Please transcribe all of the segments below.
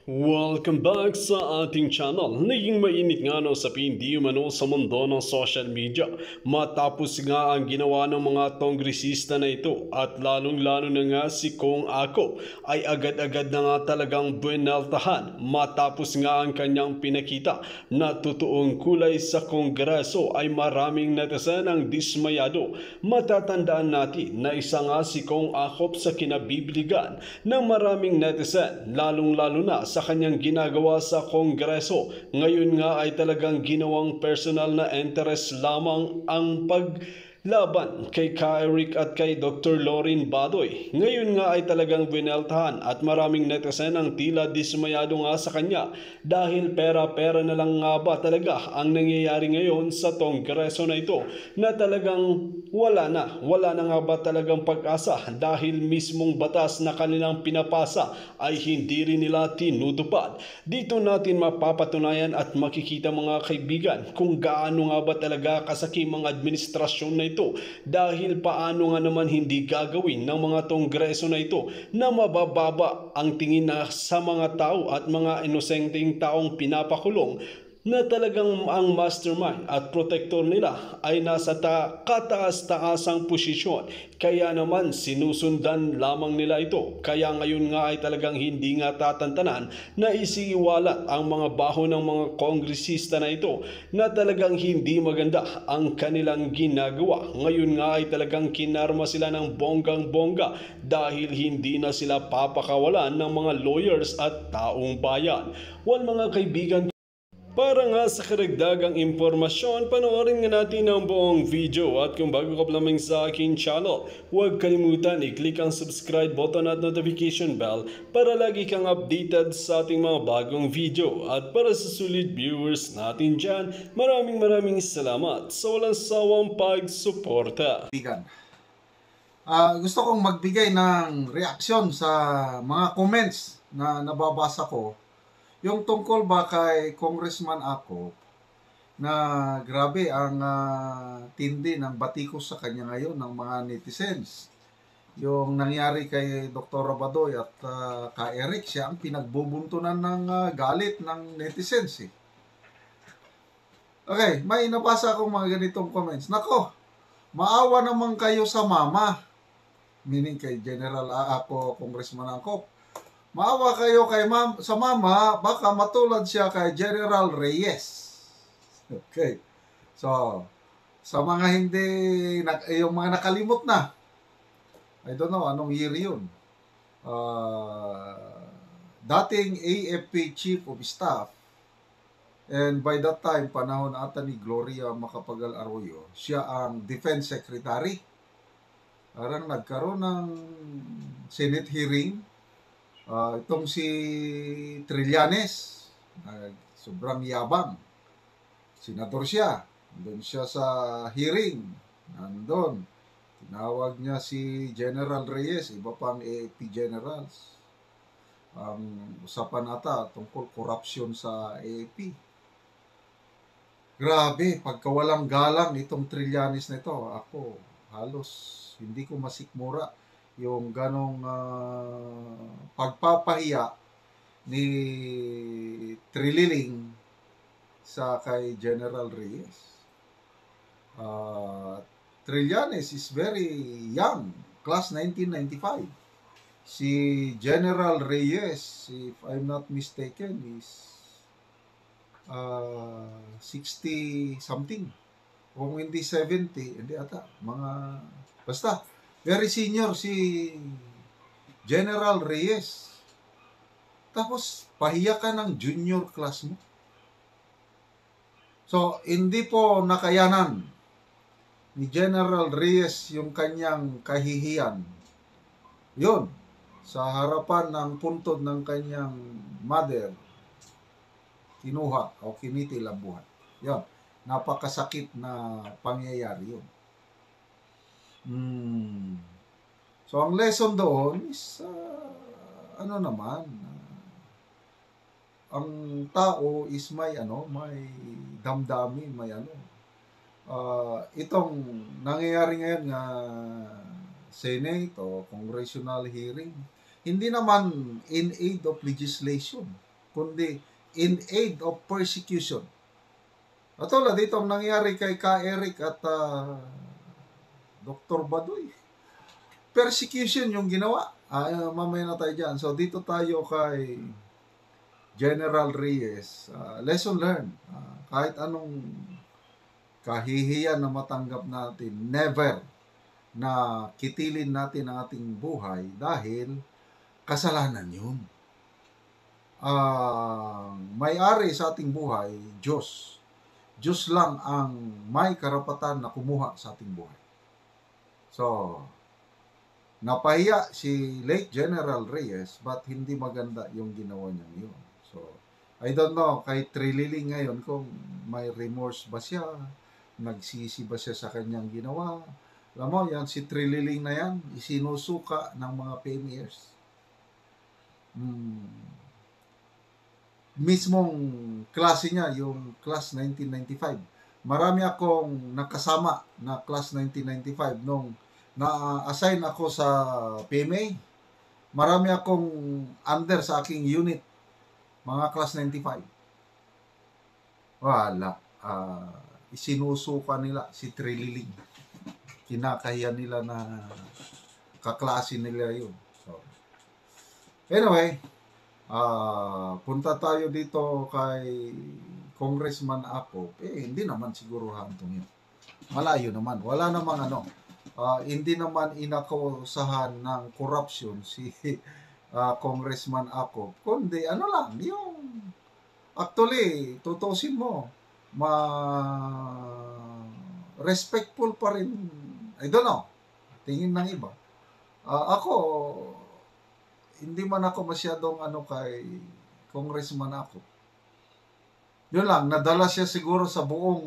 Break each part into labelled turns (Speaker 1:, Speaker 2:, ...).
Speaker 1: Welcome back sa ating channel. Naging mainit nga no sa hindi umano sa mundo ng social media matapos nga ang ginawa ng mga kongresista na ito at lalong-lalo na nga si Kong Ako ay agad-agad na nga talagang buenaltahan matapos nga ang kanyang pinakita na totoong kulay sa kongreso ay maraming netizen ang dismayado. Matatandaan natin na isa nga si Kong Ako sa kinabibiligan ng maraming netizen lalong-lalo na sa kanyang ginagawa sa Kongreso. Ngayon nga ay talagang ginawang personal na interest lamang ang paglaban kay Eric at kay Dr. Lorin Badoy. Ngayon nga ay talagang bineltahan at maraming netizen ang tila dismayado nga sa kanya dahil pera-pera na lang nga ba talaga ang nangyayari ngayon sa Kongreso na ito na talagang wala na nga ba talagang pag-asa dahil mismong batas na kanilang pinapasa ay hindi rin nila tinutupad. Dito natin mapapatunayan at makikita mga kaibigan kung gaano nga ba talaga kasakim ang administrasyon na ito dahil paano nga naman hindi gagawin ng mga kongreso na ito na mabababa ang tingin na sa mga tao at mga inosenteng taong pinapakulong na talagang ang mastermind at protector nila ay nasa kataas-taasang posisyon. Kaya naman sinusundan lamang nila ito. Kaya ngayon nga ay talagang hindi nga tatantanan na isiiwalat ang mga baho ng mga kongresista na ito na talagang hindi maganda ang kanilang ginagawa. Ngayon nga ay talagang kinarma sila ng bonggang-bongga dahil hindi na sila papakawalan ng mga lawyers at taong bayan. Well mga kaibigan, para nga sa karagdagang impormasyon, panoorin nga natin ang buong video at kung bago ka pa lamang sa aking channel, huwag kalimutan i-click ang subscribe button at notification bell para lagi kang updated sa ating mga bagong video. At para sa sulit viewers natin dyan, maraming salamat sa walang sawang pagsuporta.
Speaker 2: Gusto kong magbigay ng reaksyon sa mga comments na nababasa ko. Yung tungkol ba kay Congressman Ako na grabe ang tindi ng batikos sa kanya ngayon ng mga netizens. Yung nangyari kay Dr. Badoy at kay Eric, siya ang pinagbubuntunan ng galit ng netizens. Okay, may nabasa akong mga ganitong comments. Nako, maawa naman kayo sa mama. Meaning kay General Ako, Congressman Ako. Maawa kayo sa mama, baka matulad siya kay General Reyes. Okay. So, sa mga hindi, yung mga nakalimot na, I don't know anong year yun. Dating AFP Chief of Staff, and by that time, panahon ata ni Gloria Macapagal Arroyo, siya ang Defense Secretary. Parang nagkaroon ng Senate hearing. Itong si Trillanes, sobrang yabang. Senador siya. Nandun siya sa hearing. Nandun. Tinawag niya si General Reyes, iba pang AFP generals. Ang usapan ata tungkol corruption sa AFP. Grabe, pagkawalang galang itong Trillanes na ito, ako halos hindi ko masikmura yung ganong pagpapahiya ni Trililing sa kay General Reyes. Trillanes is very young, class 1995. Si General Reyes, if I'm not mistaken, is 60 something. Kung hindi 70, hindi ata. Basta, very senior si General Reyes. Tapos, pahiya ka ng junior class mo. So, hindi po nakayanan ni General Reyes yung kanyang kahihiyan. Yun, sa harapan ng puntod ng kanyang mother, kinuha o kinitilabuhan. Yun, napakasakit na pangyayari yun. So, ang lesson doon is, ang tao is may damdamin, itong nangyayari ngayon nga Senate o congressional hearing, hindi naman in aid of legislation. kundi in aid of persecution. At tulad itong nangyari kay Ka Eric at Dr. Badoy. Persecution yung ginawa. Mamaya na tayo dyan. So, dito tayo kay General Reyes. Lesson learned. Kahit anong kahihiyan na matanggap natin, never na kitilin natin ang ating buhay dahil kasalanan yun. May-ari sa ating buhay, Diyos. Diyos lang ang may karapatan na kumuha sa ating buhay. So, napahiya si late General Reyes, but hindi maganda yung ginawa niya yun. So, I don't know, kay Trililing ngayon kung may remorse ba siya, nagsisi ba siya sa kanyang ginawa. Alam mo, yan, si Trililing na yan, isinusuka ng mga PMEers. Mismong klase niya, yung class 1995. Marami akong nakasama na class 1995 nung na-assign ako sa PMA. Marami akong under sa aking unit, mga class 95. Wala. Isinusuka nila si Trililing. Kinakahiya nila na kaklase nila yun. So, anyway, punta tayo dito kay Congressman Akop. Hindi naman siguro hantong yun. Malayo naman. Wala namang hindi naman inakusahan ng corruption si Congressman Akop. Kundi lang, yung actually, tutusin mo, respectful pa rin. I don't know. Tingin ng iba. Ako, hindi man ako masyadong kay Congressman Akop. Yun lang, nadala siya siguro sa buong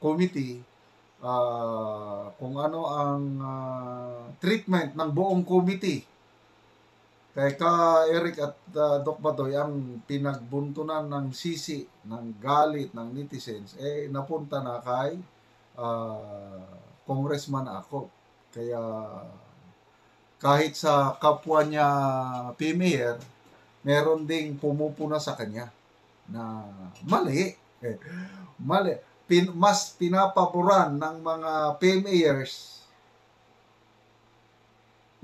Speaker 2: committee kung ano ang treatment ng buong committee. Kay Ka Eric at Doc Badoy, ang pinagbuntunan ng sisi, ng galit, ng netizens, napunta na kay Congressman Akop. Kaya kahit sa kapwa niya premier, meron ding pumupuna sa kanya na mali. Mali. Mas pinapaboran ng mga PMAers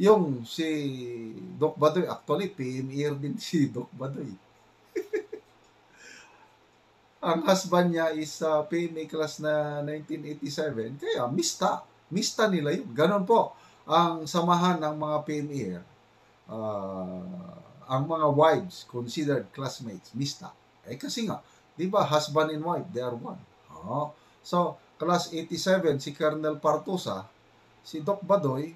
Speaker 2: yung si Doc Badoy. Actually, PMAer din si Doc Badoy. Ang husband niya is PMA class na 1987. Kaya mista nila yun. Ganon po ang samahan ng mga PMAer. Ang mga wives considered classmates, mista. Kasi nga, di ba, husband and wife, they are one. So, class 87, si Colonel Partusa, si Doc Badoy,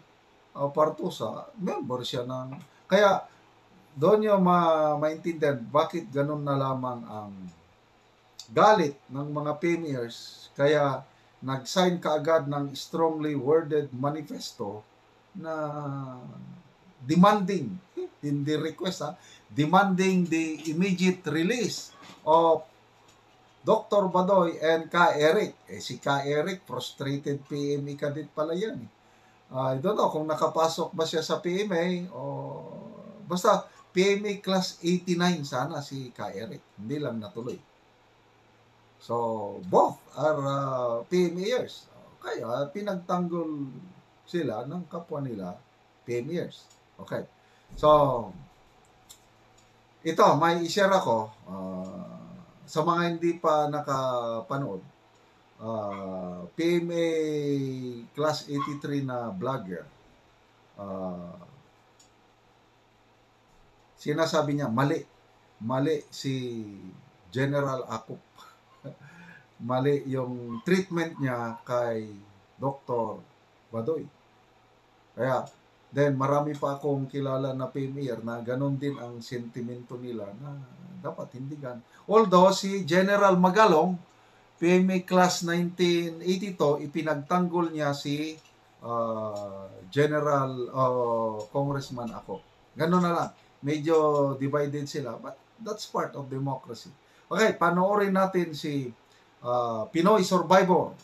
Speaker 2: Partusa, member siya ng... Kaya, doon nyo maintindihan bakit ganun na lamang ang galit ng mga PMEers. Kaya, nag-sign kaagad ng strongly worded manifesto na demanding, hindi request, demanding the immediate release of Dr. Badoy and Ka Eric. Si Ka Eric, frustrated PMA cadet pala yan. I don't know kung nakapasok ba siya sa PMA o basta PMA class 89 sana si Ka Eric. Hindi lang natuloy. So, both are PMAers. Kaya pinagtanggol sila ng kapwa nila PMAers. Okay. So, ito, may i-share ako sa mga hindi pa nakapanood. PMA class 83 na vlogger. Sinasabi niya, mali si General Akop. Mali yung treatment niya kay Dr. Badoy. Kaya, then marami pa akong kilala na PMAer na ganun din ang sentimento nila na dapat hindi gan. Although si General Magalong, PMA class 1982, ipinagtanggol niya si General Congressman Akop. Ganun na lang. Medyo divided sila, but that's part of democracy. Okay, panoorin natin si Pinoy Survivor,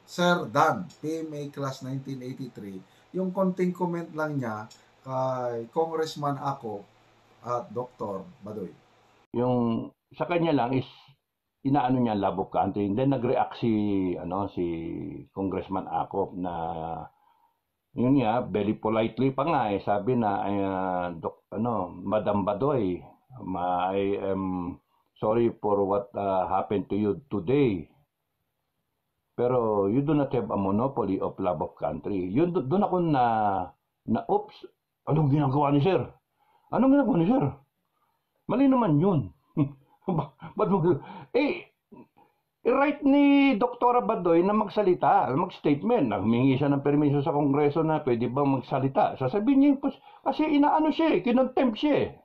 Speaker 2: Sir Dan, PMA class 1983, yung konting comment lang niya kay Congressman Akop at Dr. Badoy.
Speaker 3: Yung sa kanya lang is inaano niya love of country. And then nag-react si Congressman Acop na yun nga, very politely pa nga sabi na Madam Badoy, I am sorry for what happened to you today. Pero you do not have a monopoly of love of country. Yun doon ako oops, anong ginagawa ni sir? Anong ginagawa ni sir? Mali naman yun. Right ni Dr. Badoy na magsalita, mag-statement. Humingi siya ng permiso sa Kongreso na pwede bang magsalita. Sasabihin niya, kasi inaano siya, kinontempt siya.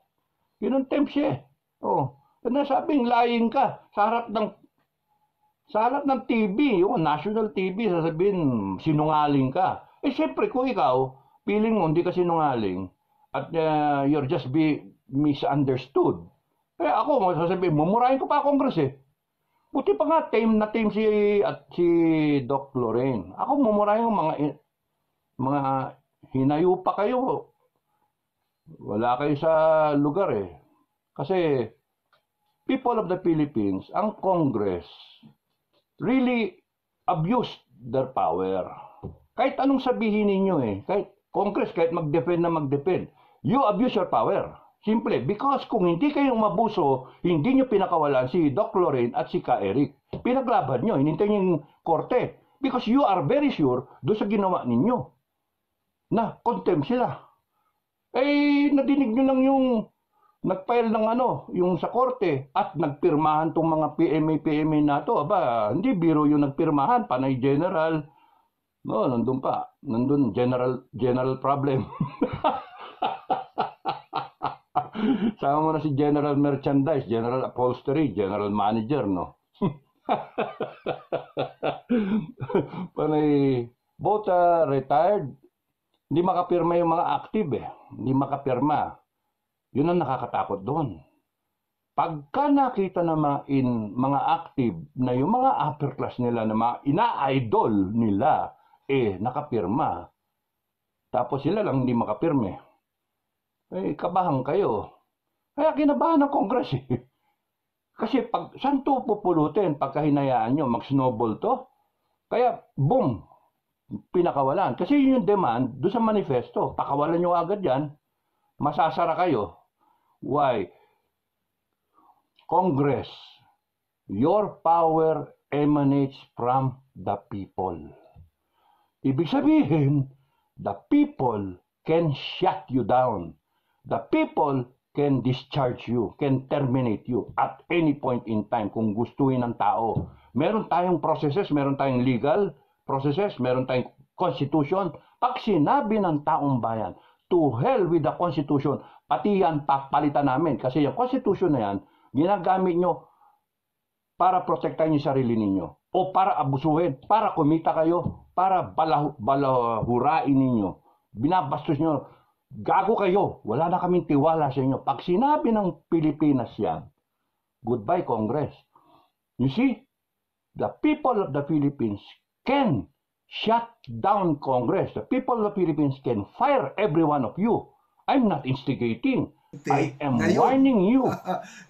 Speaker 3: Kinontempt siya. Oh, nasabing lying ka sa harap ng TV, yung national TV, sasabihin sinungaling ka. Siyempre kung ikaw, feeling mo hindi ka sinungaling at you're just be misunderstood. Ako, sasabihin, mumurahin ko pa Congress Buti pa nga, tame si Doc Lorraine. Ako, mumurahin yung mga hinayo pa kayo. Wala kayo sa lugar Kasi, people of the Philippines, ang Congress, really abused their power. Kahit anong sabihin ninyo kahit Congress, kahit mag-defend na mag-defend, you abuse your power. Simple, because kung hindi kayo mabuso, hindi nyo pinakawalan si Doc Lorraine at si Ka Eric. Pinaglaban nyo, hinintay nyo yung korte. Because you are very sure doon sa ginawa ninyo na contempt sila. Nadinig nyo lang yung nag-file ng yung sa korte at nagpirmahan tong mga PMA na to. Hindi biro yung nagpirmahan, panay general. No, nandun general problem. Sama mo na si General Merchandise, General Upholstery, General Manager, no? Panay, both retired, hindi makapirma yung mga active Hindi makapirma. Yun ang nakakatakot doon. Pagka nakita na mga active na yung mga upper class nila na mga ina-idol nila, nakapirma. Tapos sila lang hindi makapirme. Kabahan kayo. Kaya kinabahan ng Congress Kasi saan to pupulutin pagka hinayaan nyo, mag-snowball to? Kaya, boom, pinakawalan. Kasi yun yung demand doon sa manifesto. Pakawalan nyo agad yan, masasara kayo. Why? Congress, your power emanates from the people. Ibig sabihin, the people can shut you down. The people can discharge you, can terminate you at any point in time kung gustuin ng tao. Meron tayong processes, meron tayong legal processes, meron tayong constitution. Pag sinabi ng taong bayan, to hell with the constitution, pati yan papalitan namin. Kasi yung constitution na yan, ginagamit nyo para protektahan yung sarili ninyo. O para abusuhin, para kumita kayo, para balahurain ninyo. Binabastos nyo. Gago kayo, wala na kaming tiwala sa inyo. Pag sinabi ng Pilipinas yan, goodbye Congress. You see, the people of the Philippines can shut down Congress. The people of the Philippines can fire every one of you. I'm not instigating. I am warning you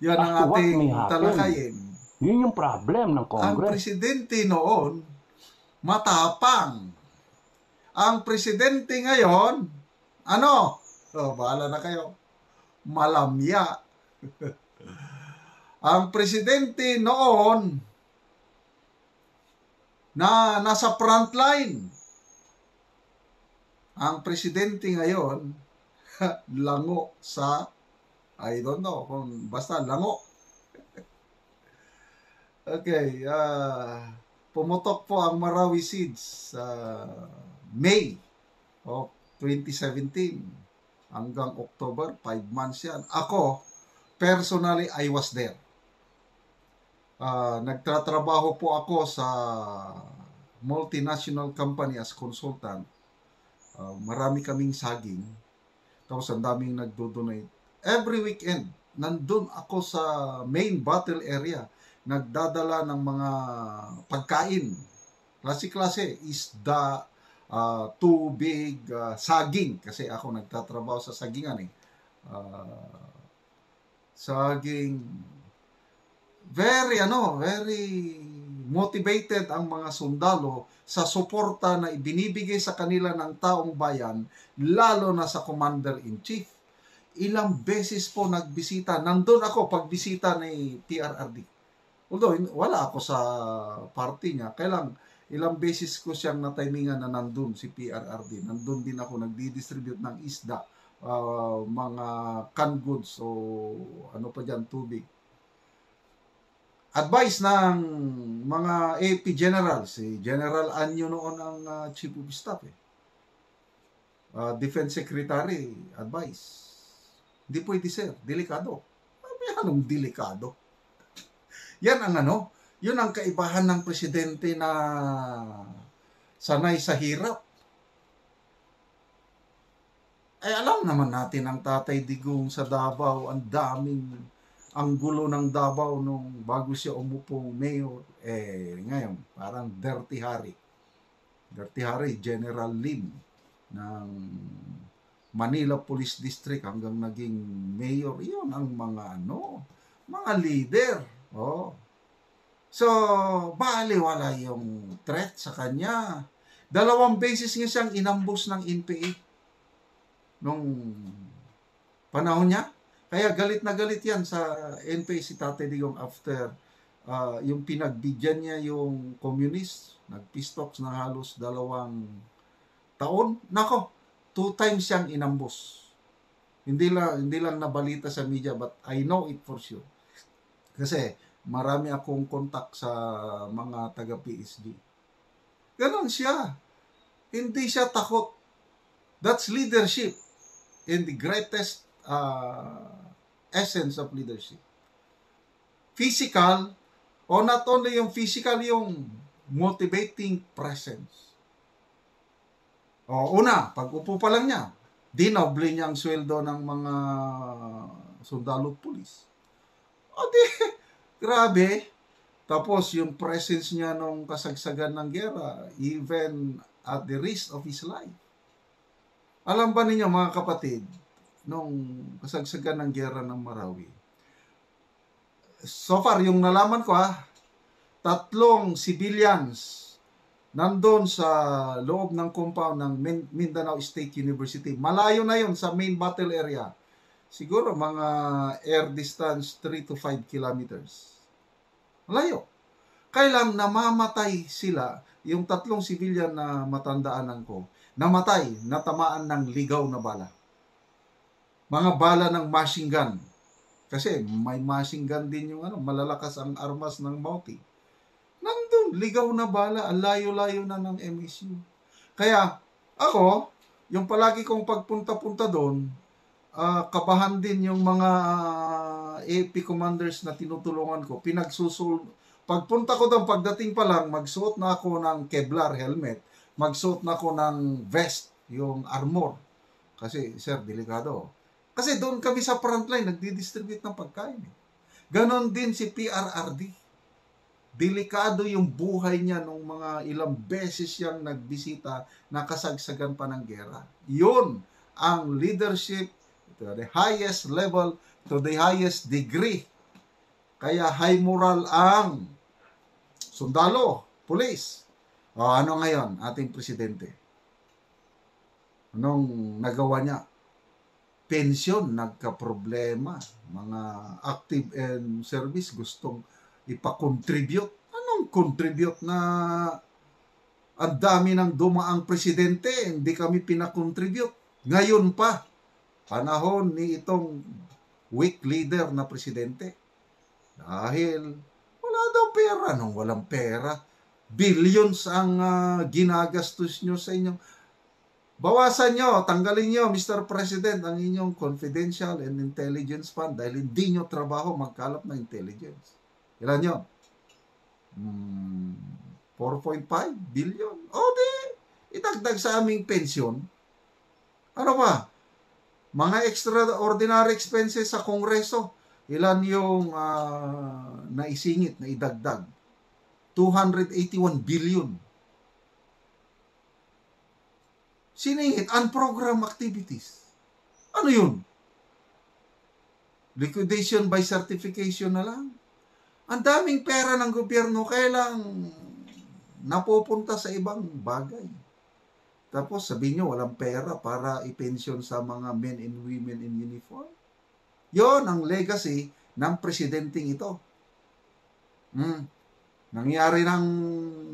Speaker 2: Yan
Speaker 3: as
Speaker 2: ang
Speaker 3: to what may
Speaker 2: ating
Speaker 3: happen.
Speaker 2: talakayin.
Speaker 3: Yun yung problem ng
Speaker 2: Ang
Speaker 3: Congress.
Speaker 2: presidente noon, matapang. Ang presidente ngayon, bahala na kayo, malamya. Ang presidente noon, na nasa frontline. Ang presidente ngayon, lango sa, I don't know, kung basta lango. Okay, pumutok po ang Marawi Seeds sa May of 2017 hanggang October, 5 months yan. Ako, personally, I was there. Nagtatrabaho po ako sa multinational company as consultant. Marami kaming saging. Tapos ang daming nagdo-donate. Every weekend, nandun ako sa main battle area. Nagdadala ng mga pagkain. Klase-klase, isda, tubig, saging. Kasi ako nagtatrabaho sa sagingan saging very motivated ang mga sundalo sa suporta na ibinibigay sa kanila ng taong bayan, lalo na sa Commander-in-Chief. Ilang beses po nagbisita, nandun ako pagbisita ni PRRD. Although wala ako sa party niya, kailang ilang beses ko siyang natimingan na nandun si PRRD. Nandun din ako nagdi-distribute ng isda, mga canned goods o ano pa dyan, tubig. Advice ng mga AP General, si General Anyo noon ang Chief of Staff. Defense Secretary, advice. Hindi pwede sir, delikado. Anong delikado? Yan ang yun ang kaibahan ng presidente na sanay sa hirap. Alam naman natin ang Tatay Digong sa Davao, ang gulo ng Davao nung bago siya umupong mayor. Ngayon, parang Dirty Harry. Dirty Harry, General Lim ng Manila Police District hanggang naging mayor. Yun ang mga leader. So, baliwala yung threat sa kanya. 2 beses nga siyang inambus ng NPA nung panahon niya. Kaya galit na galit yan sa NPA si Tatay Digong after yung pinagbigyan niya yung communist. Nagpistoks na halos 2 taon. Nako, 2 times siyang inambus. Hindi lang nabalita sa media, but I know it for sure. Kasi marami akong kontak sa mga taga-PSG. Ganon siya. Hindi siya takot. That's leadership in the greatest essence of leadership. Physical, o not only yung physical, yung motivating presence. Una, pag upo pa lang niya, dinoble niya ang sweldo ng mga sundalo at pulis. Grabe. Tapos yung presence niya nung kasagsagan ng gera, even at the risk of his life. Alam ba ninyo mga kapatid, nung kasagsagan ng gera ng Marawi, so far yung nalaman ko 3 civilians nandun sa loob ng compound ng Mindanao State University. Malayo na yun sa main battle area. Siguro mga air distance 3 to 5 kilometers. Malayo. Kailang namamatay sila, yung 3 civilian na matandaanan ko, natamaan ng ligaw na bala. Mga bala ng machine gun. Kasi may machine gun din yung malalakas ang armas ng Mountie. Nandun, ligaw na bala, ang layo-layo na ng MSU. Kaya, ako, yung palagi kong pagpunta-punta doon, kabahan din yung mga AP commanders na tinutulungan ko. Pagpunta ko doon, pagdating pa lang, magsuot na ako ng Kevlar helmet, magsuot na ako ng vest, yung armor. Kasi, sir, delikado. Kasi doon kami sa frontline, nagdi-distribute ng pagkain. Ganon din si PRRD. Delikado yung buhay niya nung mga ilang beses siyang nagbisita na kasagsagan pa ng gera. Yun ang leadership to the highest level, to the highest degree. Kaya high moral ang sundalo, pulis. Ano ngayon, ating presidente? Anong nagawa niya? Pensyon, nagka-problema. Mga active and service gustong ipa-contribute. Anong contribute na ang dami ng dumaang presidente, hindi kami pina-contribute. Ngayon pa, panahon ni itong weak leader na presidente. Dahil wala daw pera. Nung walang pera, billions ang ginagastos nyo sa inyong. Bawasan nyo, tanggalin nyo, Mr. President, ang inyong confidential and intelligence fund dahil hindi nyo trabaho magkalap na intelligence. Ilan nyo? 4.5 billion. Di, itagdag sa aming pensyon. Ano ba? Mga extraordinary expenses sa Kongreso. Ilan yung naisingit, na idagdag? 281 billion. Siningit, unprogrammed activities. Ano yun? Liquidation by certification na lang. Ang daming pera ng gobyerno, kailang napupunta sa ibang bagay. Tapos sabihin nyo, walang pera para ipensyon sa mga men and women in uniform. Yon ang legacy ng presidenteng ito. Nangyari ng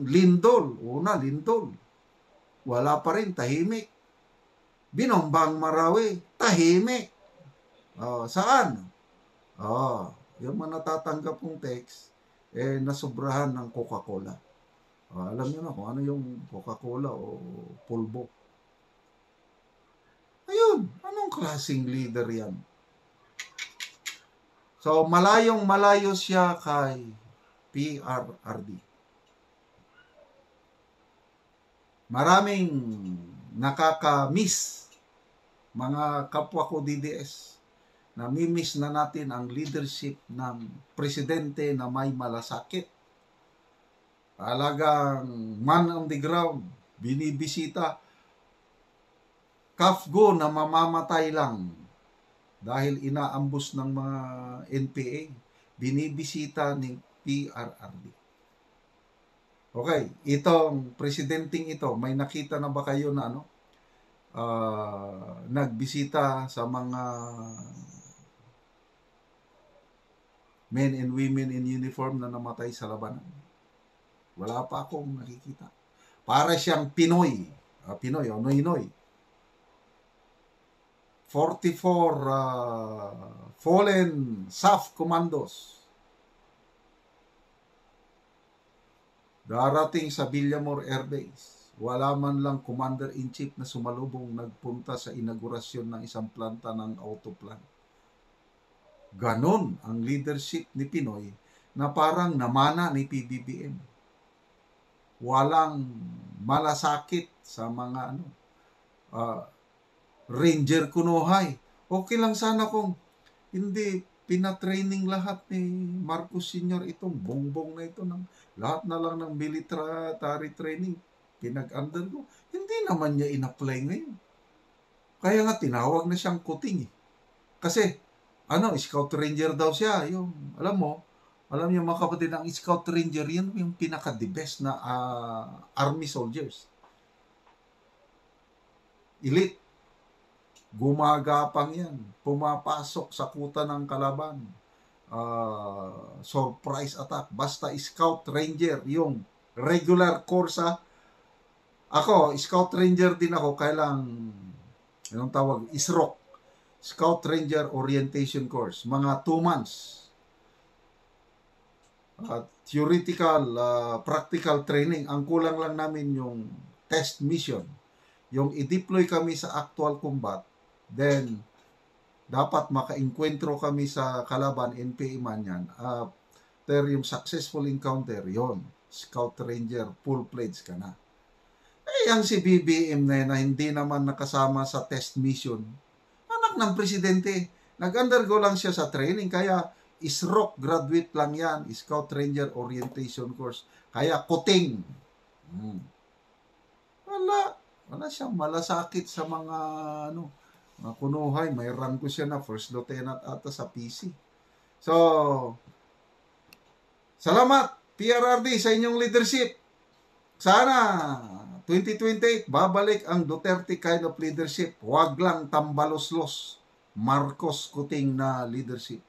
Speaker 2: lindol. Una, lindol. Wala pa rin, tahimik. Binombang Marawi, tahimik. Saan? Yung mga natatanggap kong text, nasubrahan ng Coca-Cola. Alam niyo na kung ano yung Coca-Cola o pulbo. Ayun, anong klaseng leader yan? So, malayong malayo siya kay PRRD. Maraming nakaka-miss, mga kapwa ko DDS. Namimiss na natin ang leadership ng presidente na may malasakit. Talagang man on the ground, binibisita. Kafgo na mamamatay lang dahil inaambus ng mga NPA. Binibisita ni PRRD. Okay, itong presidenteng ito, may nakita na ba kayo na nagbisita sa mga men and women in uniform na namatay sa labanan? Wala pa akong nakikita. Para siyang Pinoy. Pinoy o Noy-Noy. 44 fallen SAF commandos. Darating sa Villamor Air Base. Wala man lang commander-in-chief na sumalubong nagpunta sa inaugurasyon ng isang planta ng autoplant. Ganon ang leadership ni Pinoy na parang namana ni PBBM. Walang malasakit sa mga Ranger Kunohay. Okay lang sana kung hindi pinatraining lahat ni Marcos Sr. itong bongbong na ito ng lahat na lang ng military training pinag-undergo. Hindi naman niya in-apply ngayon. Kaya nga tinawag na siyang kuting. Kasi Scout Ranger daw siya. Alam niyo mga kapatid, ang Scout Ranger, yan yung pinaka-the best na army soldiers. Elite. Gumagapang yan. Pumapasok sa kuta ng kalaban. Surprise attack. Basta Scout Ranger, yung regular course Ako, Scout Ranger din ako, anong tawag? ISROC. Scout Ranger Orientation Course. Mga 2 months. Theoretical, practical training. Ang kulang lang namin yung test mission. Yung i-deploy kami sa actual combat, then dapat maka-encuentro kami sa kalaban, NPA man yan. After yung successful encounter, yon Scout Ranger, full-fledged ka na. Ang si BBM na hindi naman nakasama sa test mission, anak ng presidente, nag-undergo lang siya sa training, kaya ISROC graduate lang yan, Scout Ranger Orientation Course. Kaya kuting. Wala siyang malasakit sa mga Kunohay. May rango siya na first lieutenant ata sa PC. So, salamat PRRD sa inyong leadership. Sana 2028 babalik ang Duterte kind of leadership. Huwag lang tambaloslos, Marcos kuting na leadership.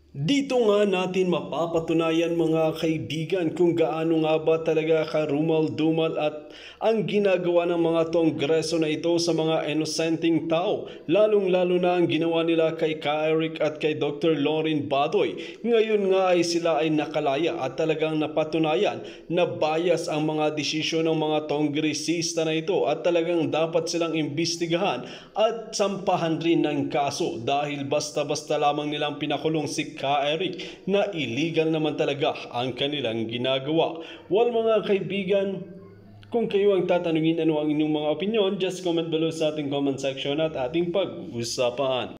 Speaker 1: Dito nga natin mapapatunayan mga kaibigan kung gaano nga ba talaga karumal-dumal at ang ginagawa ng mga kongreso na ito sa mga inosenteng tao, lalong-lalo na ang ginawa nila kay Ka-Eric at kay Dr. Loren Badoy. Ngayon nga ay sila ay nakalaya at talagang napatunayan na bias ang mga desisyon ng mga kongresista na ito at talagang dapat silang imbestigahan at sampahan rin ng kaso dahil basta-basta lamang nilang pinakulong si Ka-Eric na illegal naman talaga ang kanilang ginagawa. Well mga kaibigan, kung kayo ang tatanungin ano ang inyong mga opinion, just comment below sa ating comment section at ating pag-usapan.